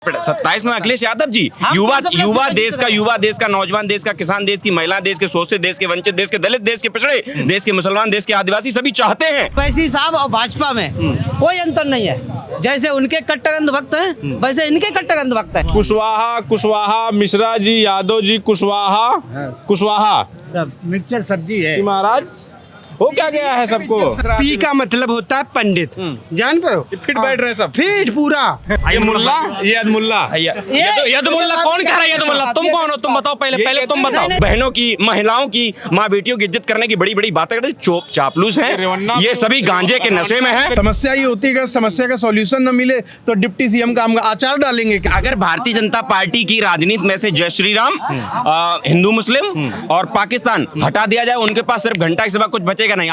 27 में अखिलेश यादव जी युवा देश का नौजवान देश का किसान देश की महिला देश के शोषित देश के वंचित देश के दलित देश के पिछड़े देश के मुसलमान देश के आदिवासी सभी चाहते हैं। वैसी साहब और भाजपा में कोई अंतर नहीं है। जैसे उनके कट्टरगंद भक्त हैं वैसे इनके कट्टरगंद भक्त हैं। कुशवाहा मिश्रा जी, यादव जी, कुशवाहा सब मिक्सचर सब्जी है महाराज। हो क्या गया है सबको? पी का मतलब होता है पंडित, जान पे हो? फिट बैठ रहे हैं सब, फिट पूरा। ये मुल्ला, ये अदमुल्ला। यदमुल्ला कौन कह रहा है? यदमुल्ला तुम कौन हो? तुम बताओ, पहले तुम बताओ। बहनों की, महिलाओं की, माँ बेटियों की इज्जत करने की बड़ी बड़ी बातें करते चोप चापलूस हैं। ये सभी गांजे के नशे में है। समस्या ये होती है कि समस्या का सॉल्यूशन न मिले तो डिप्टी सीएम का हम आचार डालेंगे। अगर भारतीय जनता पार्टी की राजनीति में से जय श्री राम, हिंदू मुस्लिम और पाकिस्तान हटा दिया जाए, उनके पास सिर्फ घंटा के सिवा कुछ बचेगा नहीं।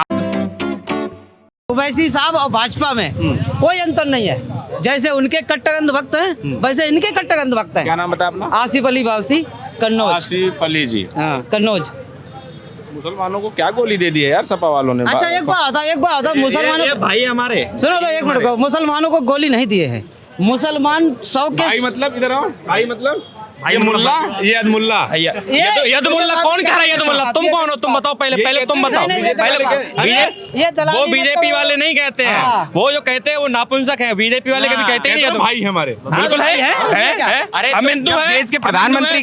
वैसी साहब और भाजपा में कोई अंतर नहीं है। जैसे उनके कट्टरगंद भक्त हैं वैसे इनके कट्टरगंद भक्त हैं। क्या नाम बताया अपना? आसिफ अली वासी, कन्नौज। आसिफ अली जी, हाँ, कन्नौज। मुसलमानों को क्या गोली दे दी है यार सपा वालों ने? अच्छा एक बात होता मुसलमानों भाई हमारे सुनो तो एक मिनट को, मुसलमानों को गोली नहीं दिए हैं। मुसलमान 100 के भाई मतलब इधर आओ। भाई मतलब ये मुल्ला, ये अदमुल्ला। यदमुल्ला कौन कह रहा है? यदमुल्ला तुम कौन हो? तुम बताओ, पहले तुम बताओ। वो बीजेपी वाले नहीं कहते हैं, वो जो कहते हैं वो नापुंसक है। बीजेपी वाले कभी कहते नहीं है। भाई हमारे बिल्कुल है। अरे हम हिंदू हैं। देश के प्रधानमंत्री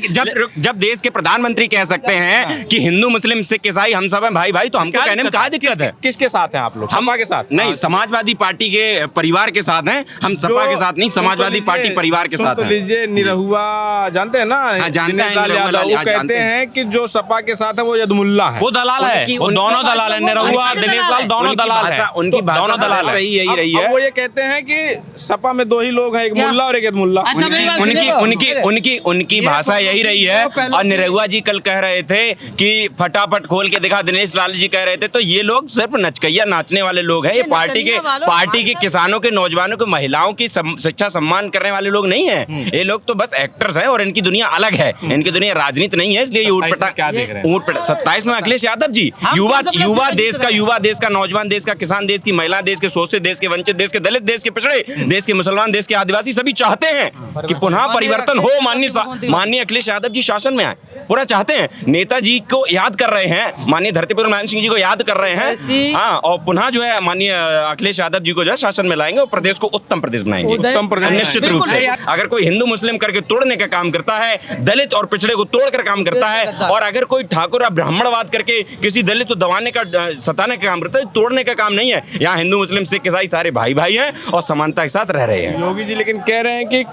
जब देश के प्रधानमंत्री कह सकते हैं कि हिंदू मुस्लिम सिख ईसाई हम सब हैं भाई भाई, तो हमको कहने में क्या दिक्कत है? किसके साथ हैं आप लोग? सपा के साथ नहीं, समाजवादी पार्टी के परिवार के साथ हैं हम। सपा के साथ नहीं, समाजवादी पार्टी परिवार के साथ हैं। लीजिए निरहुआ जानते हैं ना? जानते हैं। वो कहते हैं कि जो सपा के साथ है वो यदमुल्ला है, वो दलाल है। वो दोनों दलाल है। निरहुआ, दिनेश लाल दोनों दलाल है। उनकी दोनों दलाल है। यही रही है। वो ये कहते हैं कि सपा में दो ही लोग हैं, एक मुल्ला और एक यदमुल्ला। उनकी भाषा यही रही है। और निरहुआ जी कल कह रहे थे कि फटाफट खोल के दिखा, दिनेश लाल जी कह रहे थे। तो ये लोग सिर्फ नचकैया नाचने वाले लोग हैं। ये पार्टी के किसानों के, नौजवानों के, महिलाओं की शिक्षा सम्मान करने वाले लोग नहीं है। ये लोग तो बस एक्टर्स हैं और इनकी दुनिया अलग है। इनकी दुनिया राजनीति नहीं है। इसलिए ये ऊट 27 में अखिलेश यादव जी युवा देश का नौजवान देश का किसान देश की महिला देश के शोषित देश के वंचित देश के दलित देश के पिछड़े देश के मुसलमान देश के आदिवासी सभी चाहते हैं कि पुनः परिवर्तन हो। माननीय अखिलेश यादव जी शासन में आए, पूरा चाहते हैं। नेताजी को याद कर रहे हैं, माननीय धरती पुत्र नारायण सिंह जी को याद कर रहे हैं। हाँ, और पुनः जो है माननीय अखिलेश यादव जी को जो है शासन में लाएंगे और प्रदेश को उत्तम प्रदेश बनाएंगे। निश्चित रूप से अगर कोई हिंदू मुस्लिम करके तोड़ने का काम करता है, दलित और पिछड़े को तोड़कर काम करता है, और अगर कोई ठाकुर या ब्राह्मणवाद करके किसी दलित को दबाने का, सताने का काम करता है, तोड़ने का काम नहीं है। यहाँ हिंदू मुस्लिम सिख ईसाई सारे भाई भाई हैं और समानता के साथ रह रहे हैं। योगी जी लेकिन कह रहे हैं कि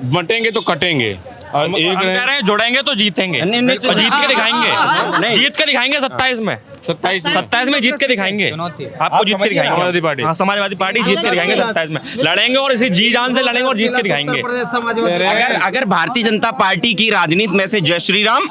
बटेंगे तो कटेंगे, और एक कह रहे हैं जोड़ेंगे तो जीतेंगे। जीत के दिखाएंगे, जीत के दिखाएंगे 27 में। 27 में जीत के दिखाएंगे, आपको जीत के दिखाएंगे। हाँ, समाजवादी पार्टी जीत के दिखाएंगे। 27 में लड़ेंगे और इसी जी जान से लड़ेंगे और जीत के दिखाएंगे। अगर भारतीय जनता पार्टी की राजनीति में से जय श्री राम,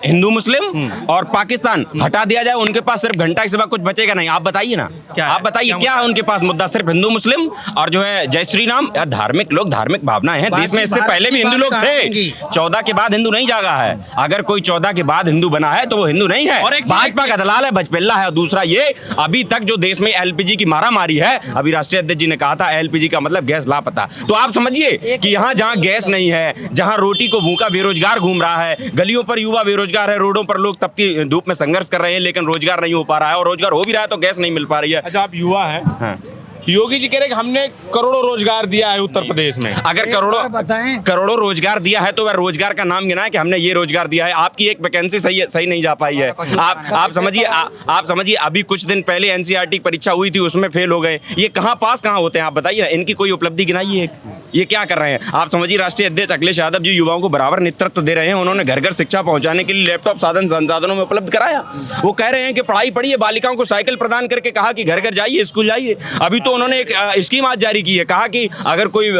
हिंदू मुस्लिम और पाकिस्तान हटा दिया जाए, उनके पास सिर्फ घंटा के सिवा कुछ बचेगा नहीं। आप बताइए ना, आप बताइए क्या है उनके पास मुद्दा? सिर्फ हिंदू मुस्लिम और जो है जय श्री राम। धार्मिक लोग, धार्मिक भावनाएं हैं देश में। इससे पहले भी हिंदू लोग थे। 14 के बाद हिंदू नहीं जागा है। अगर कोई 14 के बाद हिंदू बना है तो वो हिंदू नहीं है। भाजपा का दलाल है, बचपेल्ला है। और दूसरा ये, अभी तक जो देश में एलपीजी की मारामारी है, अभी राष्ट्रीय अध्यक्ष जी ने कहा था एलपीजी का मतलब गैस लापता। तो आप समझिए कि यहाँ जहाँ गैस नहीं है, जहाँ रोटी को भूखा बेरोजगार घूम रहा है, गलियों पर युवा बेरोजगार है, रोडों पर लोग तपती धूप में संघर्ष कर रहे हैं, लेकिन रोजगार नहीं हो पा रहा है, और रोजगार हो भी रहा है तो गैस नहीं मिल पा रही है। अच्छा, आप युवा हैं। हाँ। योगी जी कह रहे कि हमने करोड़ों रोजगार दिया है उत्तर प्रदेश में। अगर करोड़ों रोजगार दिया है तो वह रोजगार का नाम गिना है कि हमने ये रोजगार दिया है। आपकी एक वैकेंसी सही नहीं जा पाई है। आप समझिए अभी कुछ दिन पहले एनसीईआरटी परीक्षा हुई थी, उसमें फेल हो गए। ये कहाँ पास कहाँ होते हैं? आप बताइए, इनकी कोई उपलब्धि गिनाइए। ये क्या कर रहे हैं? आप समझिए राष्ट्रीय अध्यक्ष अखिलेश यादव जी युवाओं को बराबर नेतृत्व दे रहे हैं। उन्होंने घर घर शिक्षा पहुंचाने के लिए लैपटॉप संसाधनों में उपलब्ध कराया। वो कह रहे हैं कि पढ़ाई पढ़िए, बालिकाओं को साइकिल प्रदान करके कहा कि घर घर जाइए, स्कूल जाइए। अभी तो उन्होंने एक स्कीम आज जारी की है, कहा कि अगर कोई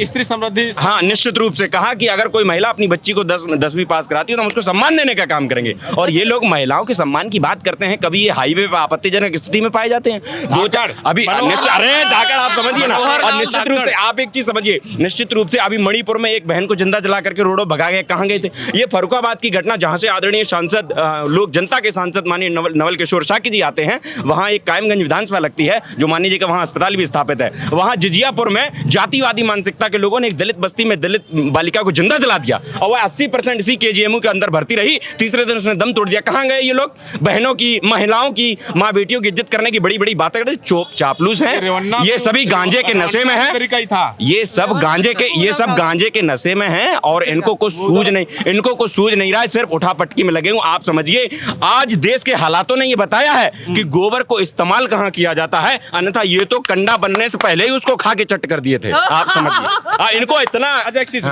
स्त्री समृद्धि, हाँ निश्चित रूप से कहा कि अगर कोई महिला अपनी बच्ची को 10वीं पास कराती है तो हम उसको सम्मान देने का काम करेंगे। और ये लोग महिलाओं के सम्मान की बात करते हैं, कभी ये हाईवे पर आपत्तिजनक स्थिति में पाए जाते हैं। 2-4 अभी अरे धाकड़, आप समझिए ना। और निश्चित रूप से आप एक चीज समझिए, देखिए निश्चित रूप से अभी मणिपुर में एक बहन को जिंदा जला करके रोडों भगा गए, कहाँ गए थे? ये फर्रुखाबाद की घटना जहाँ से आदरणीय सांसद लोक जनता के सांसद माननीय नवल किशोर शाक्य जी आते हैं, वहाँ एक कायमगंज विधानसभा लगती है जो मान लीजिए कि वहाँ अस्पताल भी स्थापित है। वहाँ जिजियापुर में जातिवादी मानसिकता के लोगों ने एक दलित बस्ती में दलित बालिका को जिंदा जला दिया और वह 80% इसी KGMU के अंदर भर्ती रही। तीसरे दिन उसने दम तोड़ दिया। कहाँ गए ये लोग? बहनों की, महिलाओं की, माँ बेटियों की इज्जत करने की बड़ी बड़ी बातें करते, चापलूस हैं। ये सभी गांजे के नशे में है, ये सब गांजे के नशे में हैं और इनको कुछ सूझ नहीं रहा है, सिर्फ उठापटकी में लगे हूं। आप समझिए आज देश के हालातों ने ये बताया है कि गोबर को इस्तेमाल कहां किया जाता है, अन्यथा ये तो कंडा बनने से पहले ही उसको खा के चट कर दिए थे। आप समझिए इनको इतना। अच्छा, एक चीज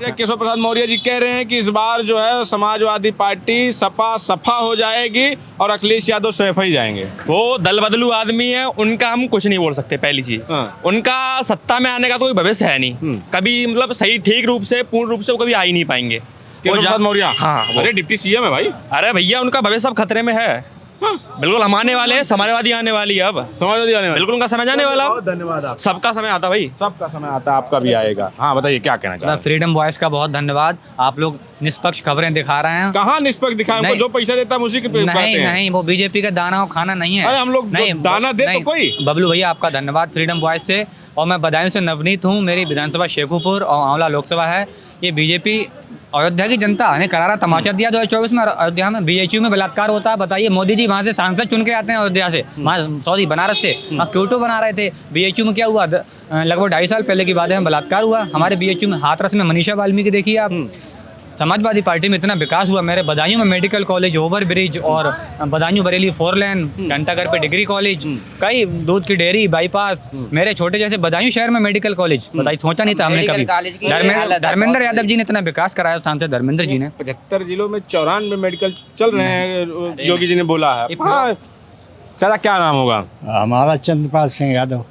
केशव प्रसाद मौर्य जी कह रहे हैं कि इस बार जो है समाजवादी पार्टी सपा सफा हो जाएगी और अखिलेश यादव सैफ ही जाएंगे। वो दल बदलू आदमी है, उनका हम कुछ नहीं बोल सकते। पहली चीज, उनका सत्ता में आने का कोई भविष्य है नहीं, कभी मतलब सही ठीक रूप से पूर्ण रूप से वो कभी आ ही नहीं पाएंगे। केशव प्रसाद मौर्य, हाँ, अरे डिप्टी CM है भाई। अरे भैया उनका भविष्य अब खतरे में है। बिल्कुल हम आने वाले हैं, समाजवादी आने वाली है, अब समाजवादी आने वाली। बिल्कुल उनका समय जाने वाला। धन्यवाद। सबका समय आता भाई, सबका समय आता, आपका भी आएगा। हाँ बताइए क्या कहना चाहते हैं? फ्रीडम वॉइस का बहुत धन्यवाद। आप लोग निष्पक्ष खबरें दिखा रहे हैं। कहाँ निष्पक्ष दिखाएं? हमको जो पैसा देता है उसी के नहीं, वो बीजेपी का दाना और खाना नहीं है। अरे हम लोग दाना दे तो कोई। बबलू भैया आपका धन्यवाद फ्रीडम वॉइस से, और मैं बदायूं से नवनीत हूँ। मेरी विधानसभा शेखुपुर और आंवला लोकसभा है। ये बीजेपी अयोध्या की जनता ने करारा तमाचा दिया 2024 में। अयोध्या में BHU में बलात्कार होता है, बताइए। मोदी जी वहाँ से सांसद चुन के आते हैं अयोध्या से, वहाँ सॉरी बनारस से, वहाँ क्योटो बना रहे थे। BHU में क्या हुआ? लगभग 2.5 साल पहले की बात है, बलात्कार हुआ हमारे BHU में। हाथरस में मनीषा वाल्मीकि देखिए आप। समाजवादी पार्टी में इतना विकास हुआ। मेरे बदायूं में मेडिकल कॉलेज, ओवर ब्रिज, और बदायूं बरेली 4 लेन, घंटाघर पे डिग्री कॉलेज, कई दूध की डेयरी, बाईपास। मेरे छोटे जैसे बदायूं शहर में मेडिकल कॉलेज, बताइए सोचा नहीं था हमने कभी। धर्मेंद्र यादव जी ने इतना विकास कराया, सांसद धर्मेंद्र जी ने। 75 जिलों में 94 मेडिकल चल रहे हैं, योगी जी ने बोला है। चाचा क्या नाम होगा? हमारा चंद्रपाल सिंह यादव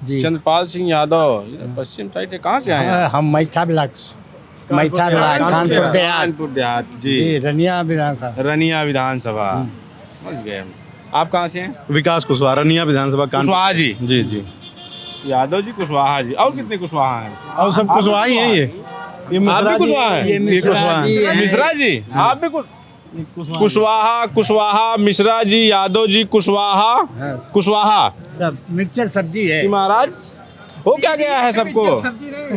जी। चंद्रपाल सिंह यादव, पश्चिम साइड से कहाँ से आए हैं? हम मैथा ब्लॉक, कानपुर देहात जी। रनिया विधानसभा समझ गए हम। आप कहाँ से हैं? विकास कुशवाहा, रनिया विधानसभा कुशवाहा जी। जी जी। यादव जी, कुशवाहा जी। और कितने कुशवाहा हैं? और सब कुशवाहा ही हैं। ये आप भी कुशवाहा हैं? ये कुशवाहा हैं। मिश्रा जी, आप भी कुशवाहा, मिश्रा जी, यादव जी, कुशवाहा सब मिक्सचर सब्जी है महाराज। हो क्या गया है सबको?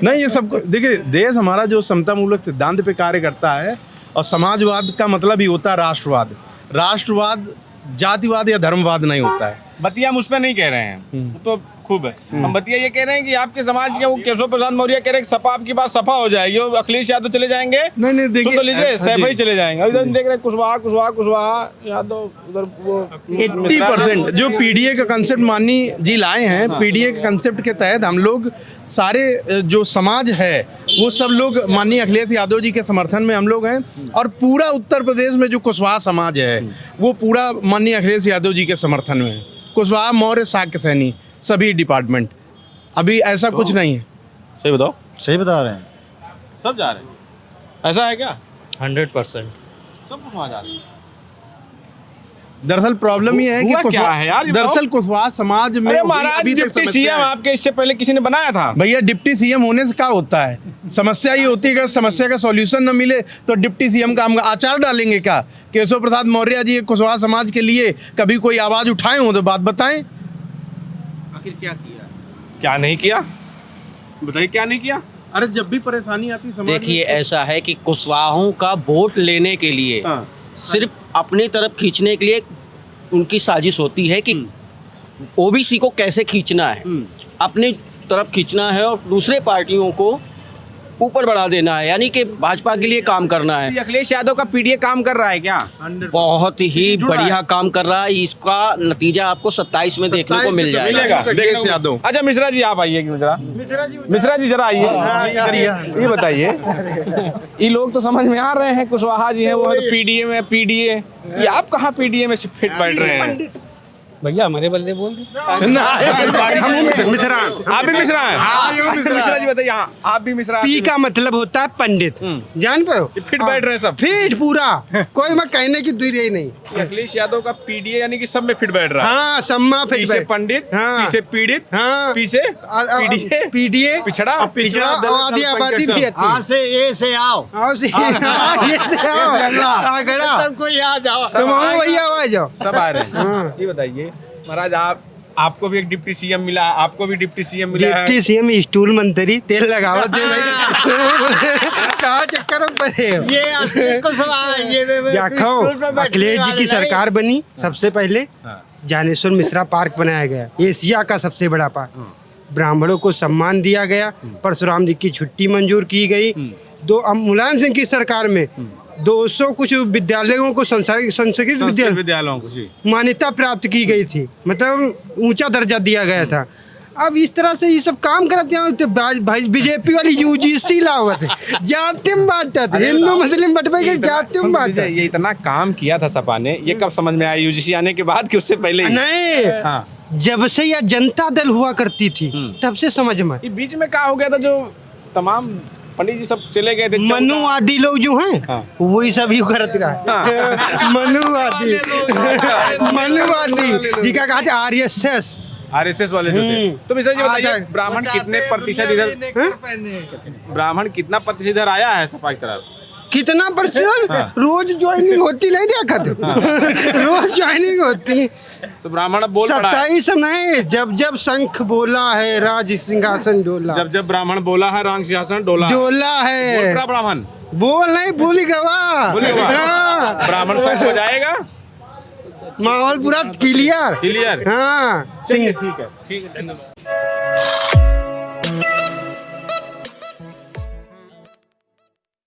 नहीं, ये सबको देखिए, देश हमारा जो समता मूलक सिद्धांत पे कार्य करता है, और समाजवाद का मतलब ही होता है राष्ट्रवाद। राष्ट्रवाद जातिवाद या धर्मवाद नहीं होता है। बतिया हम उस पर नहीं कह रहे हैं, तो खूब है। हम बतिया ये कह रहे हैं कि आपके समाज के वो केशव प्रसाद मौर्य कह रहे हैं कि सपा आपकी बात सफा हो जाएगी और अखिलेश यादव चले जाएंगे। नहीं देखिए, तो लीजिए सैफ ही चले जाएंगे। इधर देख रहे हैं कुशवाहा यादव, उधर वो 80% जो PDA का कंसेप्ट माननी जी लाए हैं। PDA के कंसेप्ट के तहत हम लोग सारे जो समाज है वो सब लोग माननीय अखिलेश यादव जी के समर्थन में हम लोग हैं, और पूरा उत्तर प्रदेश में जो कुशवाहा समाज है वो पूरा माननीय अखिलेश यादव जी के समर्थन में है। कुशवाहा, मौर्य, शाक्य सैनी, सभी डिपार्टमेंट। अभी ऐसा कुछ नहीं है। सही बताओ। सही बता रहे हैं, सब जा रहे हैं, ऐसा है क्या? 100% सब कुछ वहाँ जा रहे हैं। दरअसल प्रॉब्लम ये है कि क्या है यार? दरअसल कुशवाहा समाज में महाराज डिप्टी CM आपके इससे पहले किसी ने बनाया था? भैया डिप्टी CM होने से क्या होता है? समस्या ये होती है कि समस्या का सॉल्यूशन न मिले तो डिप्टी CM का हम आचार डालेंगे क्या? केशव प्रसाद मौर्य जी कुशवाहा समाज के लिए कभी कोई आवाज उठाए हो तो बात बताएं। आखिर क्या किया, क्या नहीं किया, बताइए क्या नहीं किया? अरे जब भी परेशानी आती समाज में। देखिए ऐसा है कि कुशवाहों का वोट लेने के लिए सिर्फ अपनी तरफ खींचने के लिए उनकी साजिश होती है कि OBC को कैसे खींचना है, अपनी तरफ खींचना है और दूसरे पार्टियों को ऊपर बढ़ा देना है, यानी कि भाजपा के लिए काम करना है। अखिलेश यादव का PDA काम कर रहा है क्या? बहुत ही बढ़िया काम कर रहा है। इसका नतीजा आपको 27 में देखने को मिल जाएगा। अखिलेश यादव। अच्छा मिश्रा जी आप आइए, मिश्रा जी जरा आइए, ये बताइए, ये लोग तो समझ में आ रहे हैं कुशवाहा जी हैं वो PDA में, PDA, ये आप कहाँ PDA में से फिट बैठ रहे हैं? भैया हमारे बल्ले बोल दे। मिश्रा आप भी मिश्रा हैं मिश्रा जी बताइए आप भी मिश्रा पी का मतलब होता है पंडित, जान पे हो? फिट बैठ रहे हैं सब फिट पूरा, कोई मैं कहने की दूर ही नहीं। अखिलेश यादव का पीडीए यानी कि सब में फिट बैठ रहा है। हाँ सम्मा फिट पीछे बैठ। पंडित, हाँ। पीछे पीड़ित, हाँ। पीछे पीडीए, पिछड़ा पिछड़ा आधी आबादी भी है। आज से ए से आओ आओ से ये से आओ आगड़ा सबको याद आओ तुम आओ भैया आ जाओ। सब आ रहे हैं। ये बताइए महाराज आपको भी एक डिप्टी सीएम मिला, आपको भी डिप्टी सीएम मिला है। डिप्टी सीएम स्टूल मंत्री तेल लगाओ दे भाई कहाँ चक्कर में पड़े हो? ये असली को सब ये क्या खाओ अखिलेश जी की सरकार बनी, सबसे पहले ज्ञानेश्वर मिश्रा पार्क बनाया गया, एशिया का सबसे बड़ा पार्क। ब्राह्मणों को सम्मान दिया गया, परशुराम जी की छुट्टी मंजूर की गई। मुलायम सिंह की सरकार में 200 कुछ विद्यालयों को संस्कृत विद्यालयों को जी मान्यता प्राप्त की गई थी, मतलब ऊंचा दर्जा दिया गया था। अब इस तरह से ये सब काम करते हैं तो भाई बीजेपी वाली यूजीसी लावत है, जातिम बांटत, हिंदू मुस्लिम बटवे के जातिम बांटत। ये इतना काम किया था सपा ने, ये कब समझ में आया यूजीसी आने के बाद कि उससे पहले ही? नहीं हाँ। जब से यह जनता दल हुआ करती थी तब से समझ में। ये बीच में क्या हो गया था जो तमाम पंडित जी सब चले गए थे, मनुवादी लोग जो हैं हाँ। वही सब ही करते रहे। मनुवादी जी का कहते आरएसएस वाले जो थे। तो मिश्रा जी बताइए ब्राह्मण कितने प्रतिशत इधर, ब्राह्मण कितना प्रतिशत इधर आया है सपा की तरफ? कितना प्रतिशत? रोज ज्वाइनिंग होती नहीं देखा तो रोज ज्वाइनिंग होती। तो ब्राह्मण अब बोल पड़ा है। 27 में जब शंख बोला है राज सिंहासन डोला, जब ब्राह्मण बोला है राज सिंहासन डोला है। है ब्राह्मण बोल नहीं भूल गवा ब्राह्मण संघ हो जाएगा, माहौल पूरा क्लियर। क्लियर। हाँ ठीक है धन्यवाद।